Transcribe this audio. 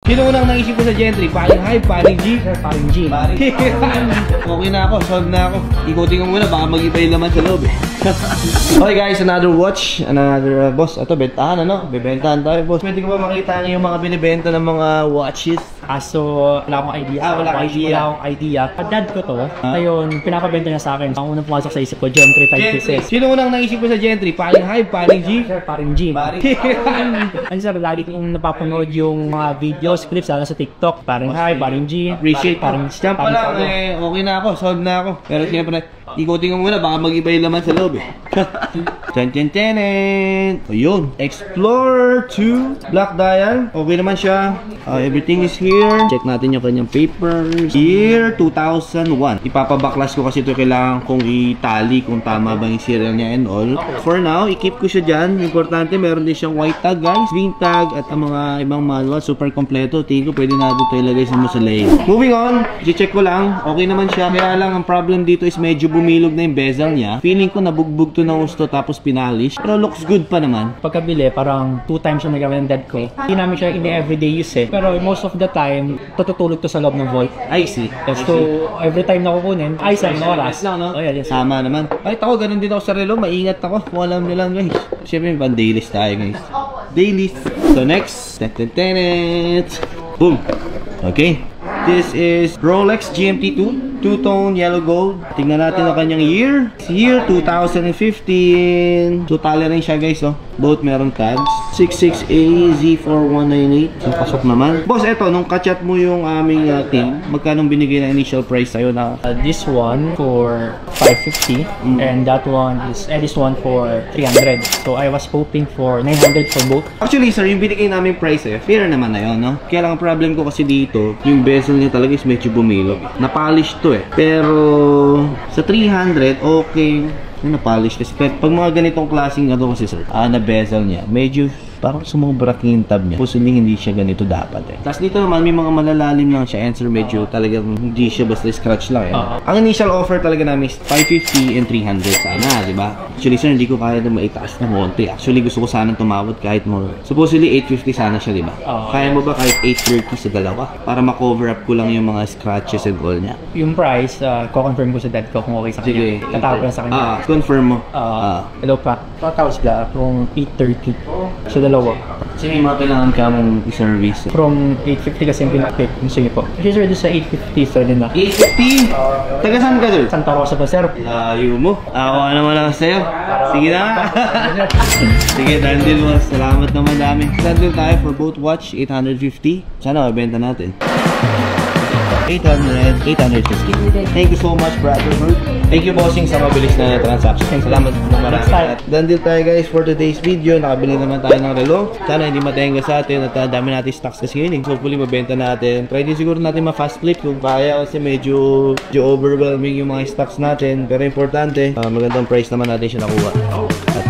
Sino unang naisip ko sa Gentry? Paring Hype, Paring G? Paring G. Okay na ako, solve na ako. Ikutin ko muna, baka mag-iba yung laman sa loob eh. Okay guys, another watch, another boss. Ito, bentahan ano? Bebentahan tayo boss. Pwede ko ba makita yung mga binibenta ng mga watches? So, wala akong idea. Wala akong idea. Dad ko to. Ngayon, pinapabenta niya sa akin. Ang unang pumasok sa isip ko, Gentry type pieces. Sino unang naisip ko sa Gentry? Paring Hype, Paring G? Paring G. Ano sir, lagi kong napapanood yung mga videos, clips, lalo sa TikTok. Paring Hype, Paring G. Appreciate Paring Diyan pa lang eh, okay na ako, solve na ako. Pero siyempre, ikutin ko muna, baka mag-iba yung laman sa loob eh. Ayun, Explorer 2 Black Dial. Okay naman siya. Everything is here. Check natin yung kanyang papers. Year 2001. Ipapabaklas ko kasi ito, kailangan kong itali kung tama ba yung serial niya and all. For now, i-keep ko siya dyan. Importante, meron din siyang white tag guys, green tag, at ang mga ibang manual. Super kompleto. Tingin ko pwede natin ito ilagay sa mausoleum. Moving on, i-check ko lang. Okay naman siya. Kaya lang, ang problem dito is medyo bumilog na yung bezel niya. Feeling ko nabugbog to ng gusto tapos pinalish. Pero looks good pa naman. Pagkabili, parang 2 times yung nagamit ng dad ko. Hindi namin siya everyday use eh. Pero most of the time, tututulog to sa loob ng vault. I see. So, every time na kukunin, ay isang oras. No? Oh, yeah, yes. Tama naman. Kahit ako, ganun din ako sa relo. Maingat ako. Kung alam nyo lang guys. Siyempre, may dailies tayo guys. Dailies. So next. Boom. Okay. This is Rolex GMT2. Two-tone yellow gold. Tingnan natin ang kanyang year. Year 2015. So tolerant siya guys, oh. Both meron tags. 66AZ4198. So pasok naman. Boss, eto, nung kachat mo yung aming team, magkano binigay na initial price sa'yo na? This one for 550 and that one is this one for 300. So I was hoping for 900 for both. Actually sir, yung binigay namin price eh, fair naman na yun, no? Kaya lang ang problem ko kasi dito, yung bezel niya talaga is medyo bumilog. Na-polish to eh. Pero sa 300, okay. Na-polish kasi pag mga ganitong klaseng ano kasi sir, na bezel niya, medyo parang sumobra kintab niya. Possibly hindi siya ganito dapat eh. Tapos dito naman may mga malalalim lang siya. Answer medyo talagang hindi siya basta scratch lang eh. Ang initial offer talaga namin is 550 and 300 sana, di ba? Actually sir, hindi ko kaya na maitaas na konti. Actually gusto ko sana tumawad kahit more. Supposedly 850 sana siya, di ba? Kaya mo ba kahit 830 sa dalawa? Para ma-cover up ko lang yung mga scratches and all niya. Yung price, ko-confirm ko sa dad ko kung okay sa kanya. Tatawag lang sa kanya. Confirm mo. Hello pa. Tatawag sila kung 830 sa dalawa. Kasi may mga kailangan ka mong i-service. From 850 kasi yung pinakit. Sige po. Kasi sir, sa 850 sir din na. 850? Taga saan ka sir? Santa Rosa pa sir. Layo mo. Ako naman lang sa'yo. Sige na. Sige, dandil mo. Salamat naman dami. Dandil tayo for both watch, 850. Sana mabenta natin. 850. Thank you so much, brother. Thank you, bossing, sa mabilis na transaction. Salamat na marami. Dandil tayo guys for today's video. Nakabili naman tayo ng relo. Sana hindi matenga sa atin at dami natin stocks kasi yun. Hopefully mabenta natin. Try din siguro natin ma-fast flip kung kaya kasi medyo overwhelming yung mga stocks natin. Pero importante, magandang price naman natin siya nakuha. At